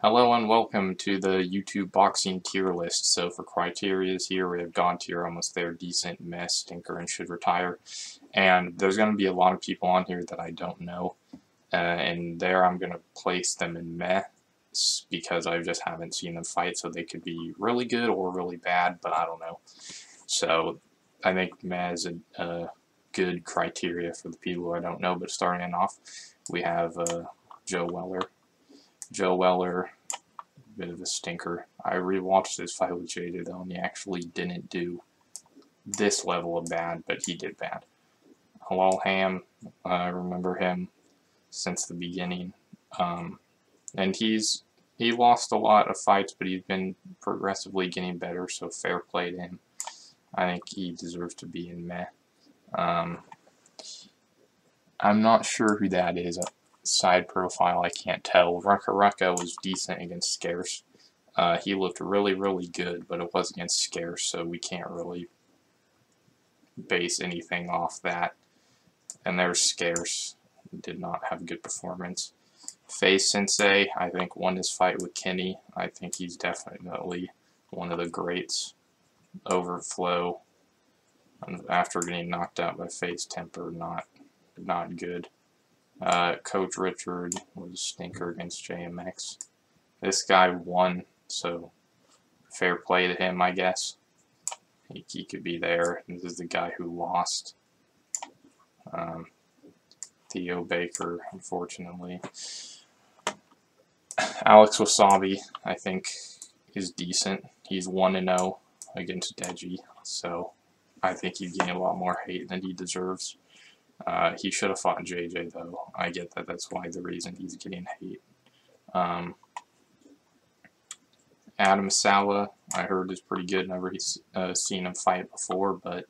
Hello and welcome to the YouTube boxing tier list. So for criterias here, we have God tier, almost there, decent, meh, stinker, and should retire. And there's going to be a lot of people on here that I don't know. And there I'm going to place them in meh because I just haven't seen them fight. So they could be really good or really bad, but I don't know. So I think meh is a good criteria for the people I don't know. But starting off, we have Joe Weller. Joe Weller, bit of a stinker. I rewatched this fight with JJ though, and he actually didn't do this level of bad, but he did bad. Halal Ham, I remember him since the beginning, and he lost a lot of fights, but he's been progressively getting better. So fair play to him. I think he deserves to be in meh. I'm not sure who that is. Side profile, I can't tell. Rucka was decent against Scarce. He looked really, really good, but it was against Scarce, so we can't really base anything off that. And there's Scarce. Did not have a good performance. Face Sensei, I think, won his fight with Kenny. I think he's definitely one of the greats. Overflow, after getting knocked out by Face Temper, not good. Coach Richard was a stinker against JMX. This guy won, so fair play to him, I guess. He could be there. This is the guy who lost. Theo Baker, unfortunately. Alex Wasabi, I think, is decent. He's 1-0 against Deji, so I think he's getting a lot more hate than he deserves. He should have fought JJ, though. I get that. That's why the reason he's getting hate. Adam Sala, I heard, is pretty good. Never seen him fight before, but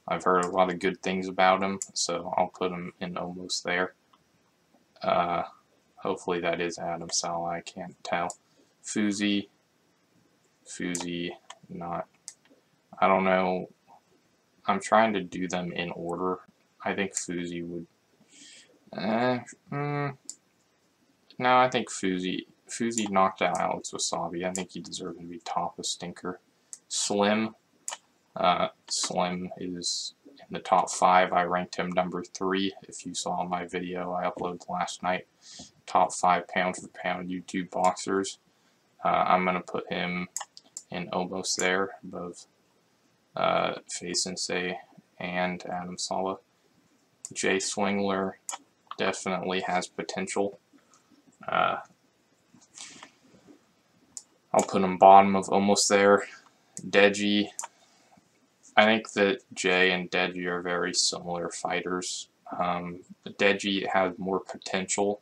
I've heard a lot of good things about him, so I'll put him in almost there. Hopefully that is Adam Sala. I can't tell. Fuzi, not. I don't know. I'm trying to do them in order. I think Fuzi would. No, I think Fuzi knocked out Alex Wasabi. I think he deserved to be top of stinker. Slim. Slim is in the top 5. I ranked him number 3. If you saw my video I uploaded last night, top 5 pound for pound YouTube boxers. I'm gonna put him in almost there, above Face Sensei and Adam Sala. Jay Swingler definitely has potential. I'll put him bottom of almost there. Deji, I think that Jay and Deji are very similar fighters. Deji has more potential.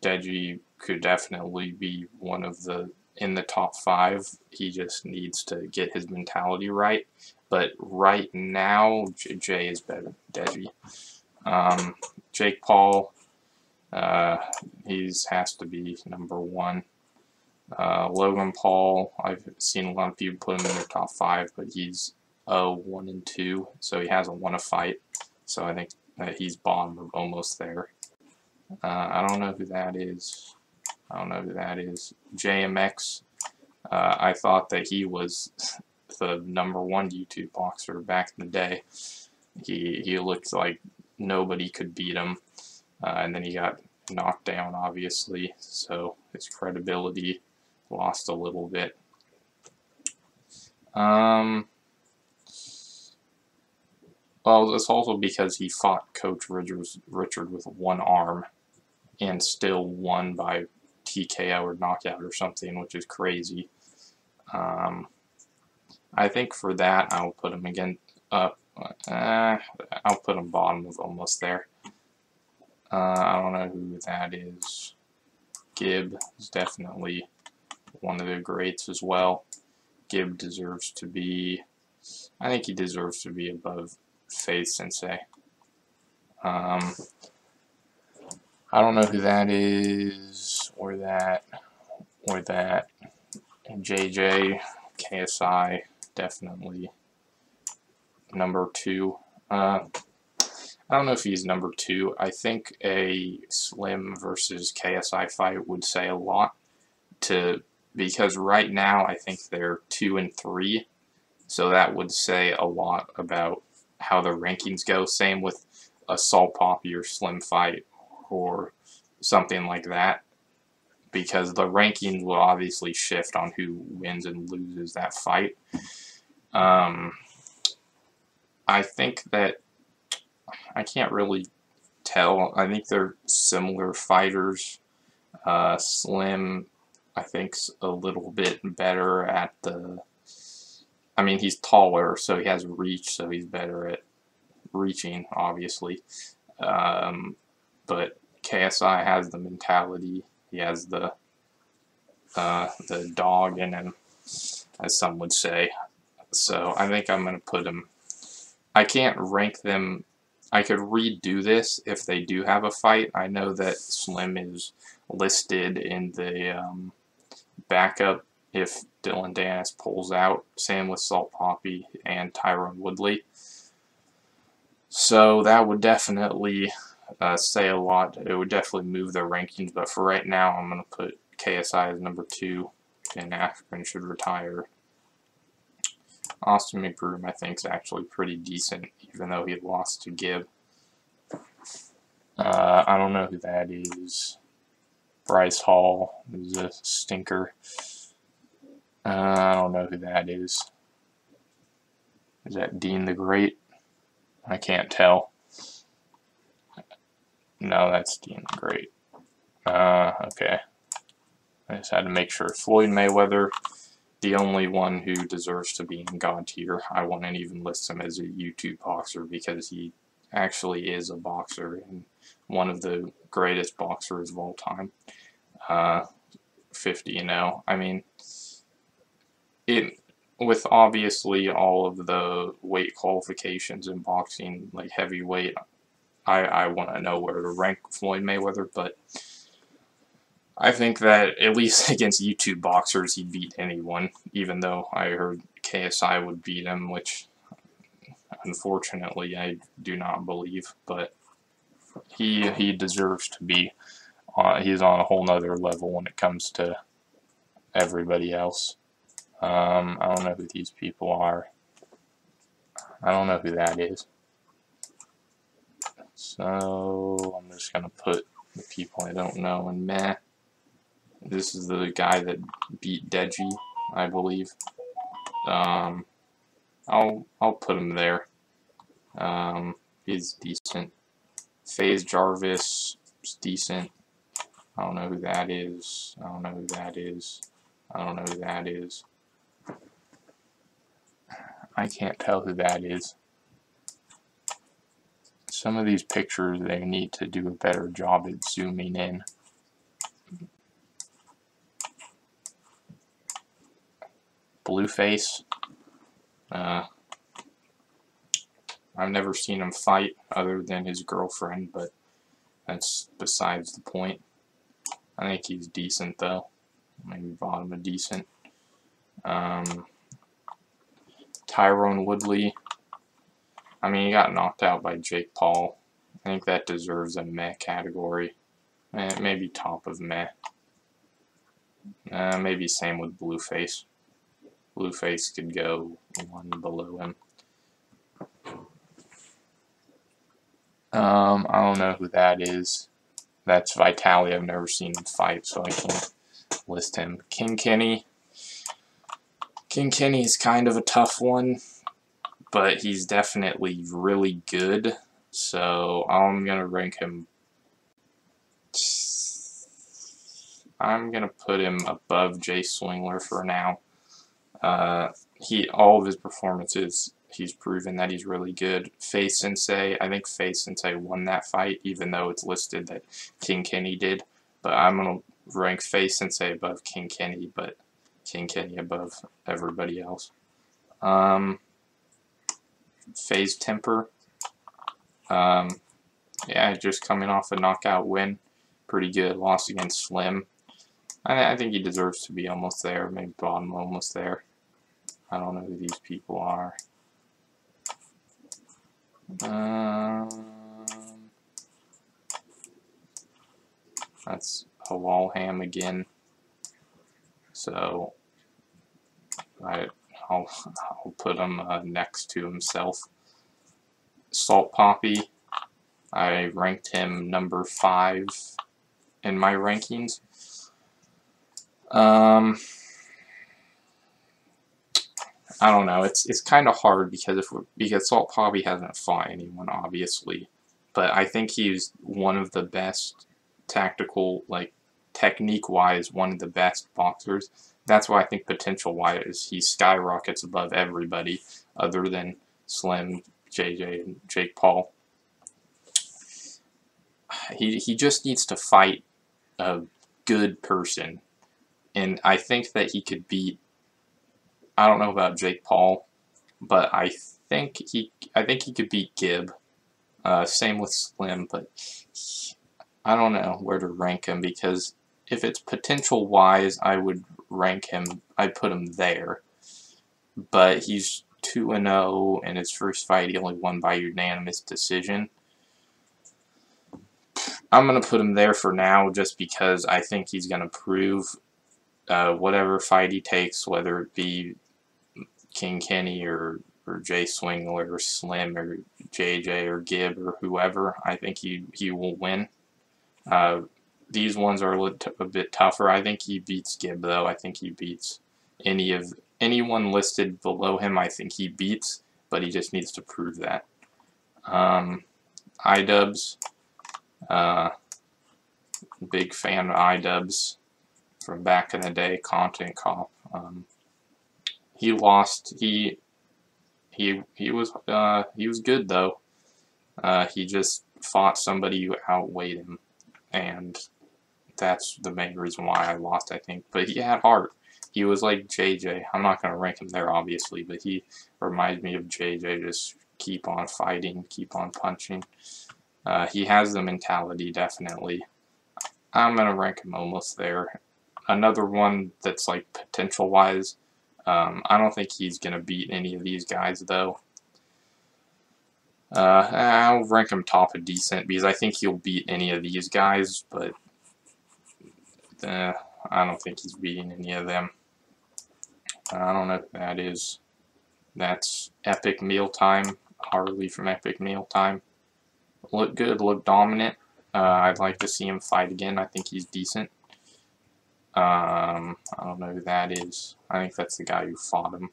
Deji could definitely be one of in the top 5. He just needs to get his mentality right. But right now, Jay is better than Deji. Jake Paul, he has to be number 1. Logan Paul, I've seen a lot of people put him in their top 5, but he's 1 and 2, so he hasn't won a fight. So I think that he's bottom of almost there. I don't know who that is. JMX, I thought that he was the number 1 YouTube boxer back in the day. He looked like nobody could beat him, and then he got knocked down, obviously, so his credibility lost a little bit. Well, it's also because he fought Coach Richard with 1 arm and still won by TKO or knockout or something, which is crazy. I think for that, I'll put him again up. I'll put him bottom of almost there. I don't know who that is. Gibb is definitely one of the greats as well. Gibb deserves to be. I think he deserves to be above Face Sensei. I don't know who that is, or that. JJ, KSI, definitely number 2. I don't know if he's number 2. I think a Slim versus KSI fight would say a lot. because right now I think they're 2 and 3, so that would say a lot about how the rankings go. Same with a Salt Poppy or Slim fight or something like that, because the rankings will obviously shift on who wins and loses that fight. I think that I can't really tell. I think they're similar fighters. Slim, I think's a little bit better at the. I mean, he's taller, so he has reach, so he's better at reaching, obviously. But KSI has the mentality. He has the dog in him, as some would say. So I think I'm going to put him. I can't rank them. I could redo this if they do have a fight. I know that Slim is listed in the backup if Dillon Danis pulls out. Same with Salt Poppy and Tyron Woodley. So that would definitely say a lot. It would definitely move their rankings. But for right now, I'm going to put KSI as number 2, and Askren should retire. Austin McBroom, I think, is actually pretty decent, even though he lost to Gibb. I don't know who that is. Bryce Hall is a stinker. I don't know who that is. Is that Dean the Great? I can't tell. No, that's Dean the Great. Okay. I just had to make sure. Floyd Mayweather, the only one who deserves to be in God tier. I wouldn't even list him as a YouTube boxer because he actually is a boxer and one of the greatest boxers of all time. 50-0. I mean, with obviously all of the weight qualifications in boxing, like heavyweight, I want to know where to rank Floyd Mayweather, but I think that at least against YouTube boxers, he'd beat anyone, even though I heard KSI would beat him, which unfortunately I do not believe, but he deserves to be. He's on a whole nother level when it comes to everybody else. I don't know who these people are. I don't know who that is. So I'm just going to put the people I don't know in meh. This is the guy that beat Deji, I believe. I'll put him there. He's decent. FaZe Jarvis is decent. I don't know who that is. I don't know who that is. I don't know who that is. I can't tell who that is. Some of these pictures, they need to do a better job at zooming in. Blueface. I've never seen him fight other than his girlfriend, but that's besides the point. I think he's decent, though. Maybe bottom of decent. Tyron Woodley. I mean, he got knocked out by Jake Paul. I think that deserves a meh category. Maybe top of meh. Maybe same with Blueface. Blueface could go one below him. I don't know who that is. That's Vitaly. I've never seen him fight, so I can't list him. King Kenny. King Kenny is kind of a tough one, but he's definitely really good. So I'm going to rank him. I'm going to put him above Jay Swingler for now. All of his performances, he's proven that he's really good. FaZe Sensei, I think FaZe Sensei won that fight, even though it's listed that King Kenny did. But I'm going to rank FaZe Sensei above King Kenny, but King Kenny above everybody else. FaZe Temper. Yeah, just coming off a knockout win. Pretty good. Loss against Slim. I think he deserves to be almost there. Maybe bottom almost there. I don't know who these people are. That's Hawalham again. So I'll put him next to himself. Salt Poppy, I ranked him number 5 in my rankings. I don't know. It's kind of hard because Salt Poppy hasn't fought anyone, obviously, but I think he's one of the best tactical, like technique-wise, one of the best boxers. That's why I think potential-wise he skyrockets above everybody other than Slim, JJ, and Jake Paul. He just needs to fight a good person, and I think that he could beat. I don't know about Jake Paul, but I think he could beat Gib. Same with Slim, but I don't know where to rank him, because if it's potential wise, I would rank him. I'd put him there, but he's 2-0 in his first fight. He only won by unanimous decision. I'm gonna put him there for now, just because I think he's gonna prove whatever fight he takes, whether it be King Kenny or Jay Swingler or Slim or JJ or Gib or whoever, I think he will win. These ones are a bit tougher. I think he beats Gib, though. I think he beats anyone listed below him. I think he beats, but he just needs to prove that. iDubbbz, big fan of iDubbbz from back in the day, Content Cop. He lost. He was good, though. He just fought somebody who outweighed him, and that's the main reason why I lost, I think. But he had heart. He was like JJ. I'm not going to rank him there, obviously, but he reminds me of JJ. Just keep on fighting, keep on punching. He has the mentality, definitely. I'm going to rank him almost there. Another one that's like potential-wise, I don't think he's going to beat any of these guys, though. I'll rank him top of decent, because I think he'll beat any of these guys, but I don't think he's beating any of them. I don't know who that is. That's Epic Mealtime, Harley from Epic Mealtime. Look good, look dominant. I'd like to see him fight again. I think he's decent. I don't know who that is. I think that's the guy who fought him.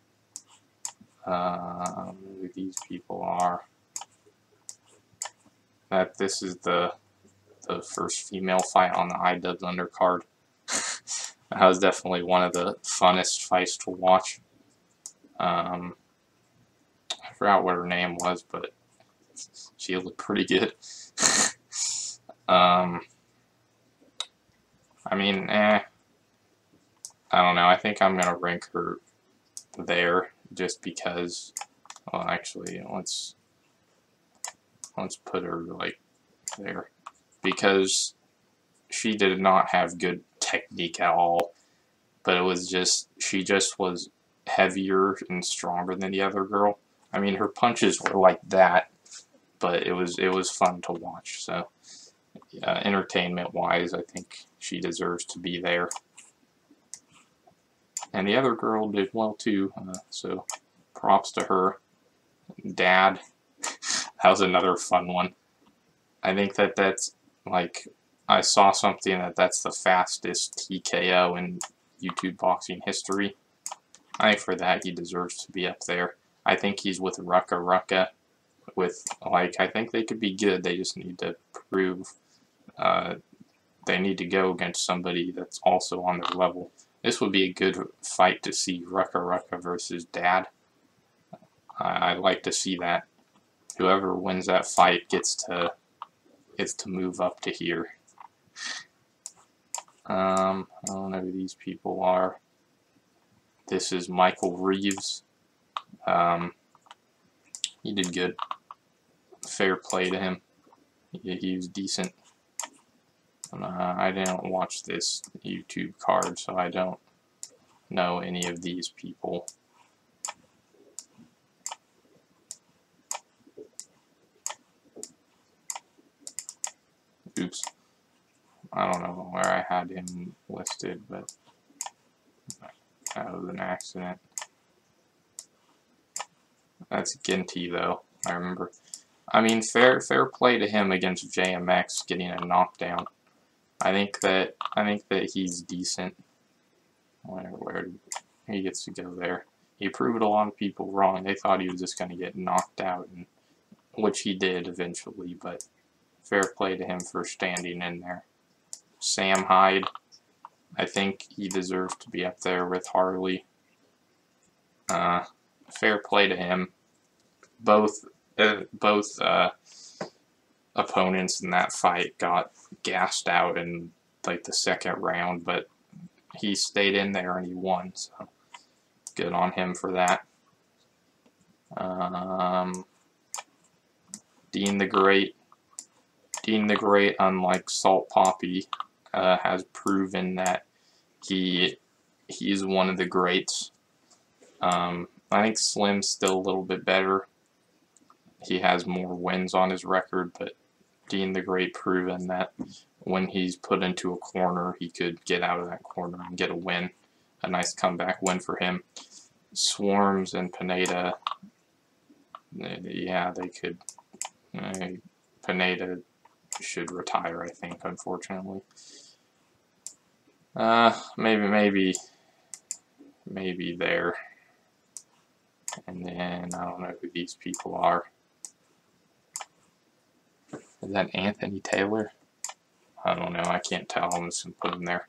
I don't know who these people are. This is the first female fight on the iDubbbz undercard. That was definitely one of the funnest fights to watch. I forgot what her name was, but she looked pretty good. I mean, I don't know. I think I'm gonna rank her there, just because. Well, actually, let's put her like there, because she did not have good technique at all, but it was just, she just was heavier and stronger than the other girl. I mean, her punches were like that, but it was fun to watch. So entertainment wise, I think she deserves to be there, and the other girl did well too, so props to her. Dad, that was another fun one. I think that's like, I saw something that's the fastest TKO in YouTube boxing history. I think for that he deserves to be up there. I think he's with Rucka. I think they could be good. They just need to prove. They need to go against somebody that's also on their level. This would be a good fight to see, Rucka versus Dad. I'd like to see that. Whoever wins that fight gets to move up to here. I don't know who these people are. This is Michael Reeves. He did good. Fair play to him. He was decent. I didn't watch this YouTube card, so I don't know any of these people. Oops. I don't know where I had him listed, but That was an accident. That's Ginty though, I remember. I mean, fair play to him against JMX getting a knockdown. I think that he's decent. Where he gets to go there. He proved a lot of people wrong. They thought he was just going to get knocked out, and which he did eventually, but fair play to him for standing in there. Sam Hyde, I think he deserves to be up there with Harley. Fair play to him. Both opponents in that fight got gassed out in like the second round, but he stayed in there and he won, so good on him for that. Dean the Great, unlike Salt Poppy, has proven that he's one of the greats. I think Slim's still a little bit better. He has more wins on his record, but Dean the Great proven that when he's put into a corner, he could get out of that corner and get a win. A nice comeback win for him. Swarms and Pineda, yeah, they could. Pineda should retire, I think, unfortunately. Maybe there. And then, I don't know who these people are. Is that Anthony Taylor? I don't know. I can't tell. I'm just going to put him there.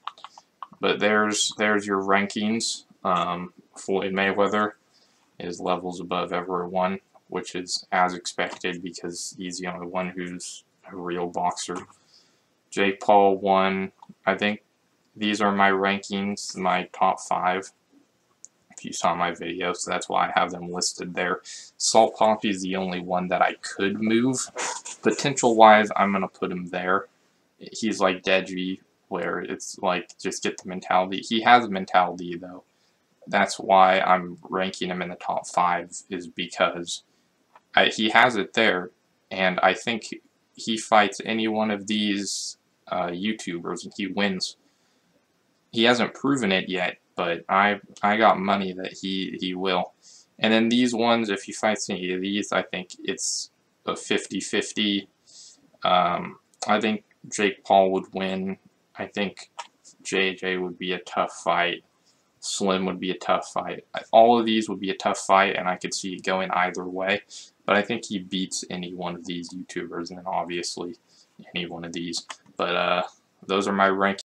But there's your rankings. Floyd Mayweather is levels above everyone, which is as expected because he's the only one who's a real boxer. Jake Paul won. I think these are my rankings, my top 5. If you saw my video, so that's why I have them listed there. Salt Poppy is the only one that I could move. Potential-wise, I'm going to put him there. He's like Deji, where it's like, just get the mentality. He has a mentality, though. That's why I'm ranking him in the top 5, is because he has it there, and I think he fights any one of these YouTubers and he wins. He hasn't proven it yet, but I got money that he will. And then these ones, if he fights any of these, I think it's a 50-50. I think Jake Paul would win. I think JJ would be a tough fight. Slim would be a tough fight. All of these would be a tough fight, and I could see it going either way. But I think he beats any one of these YouTubers, and then obviously any one of these. But those are my rankings.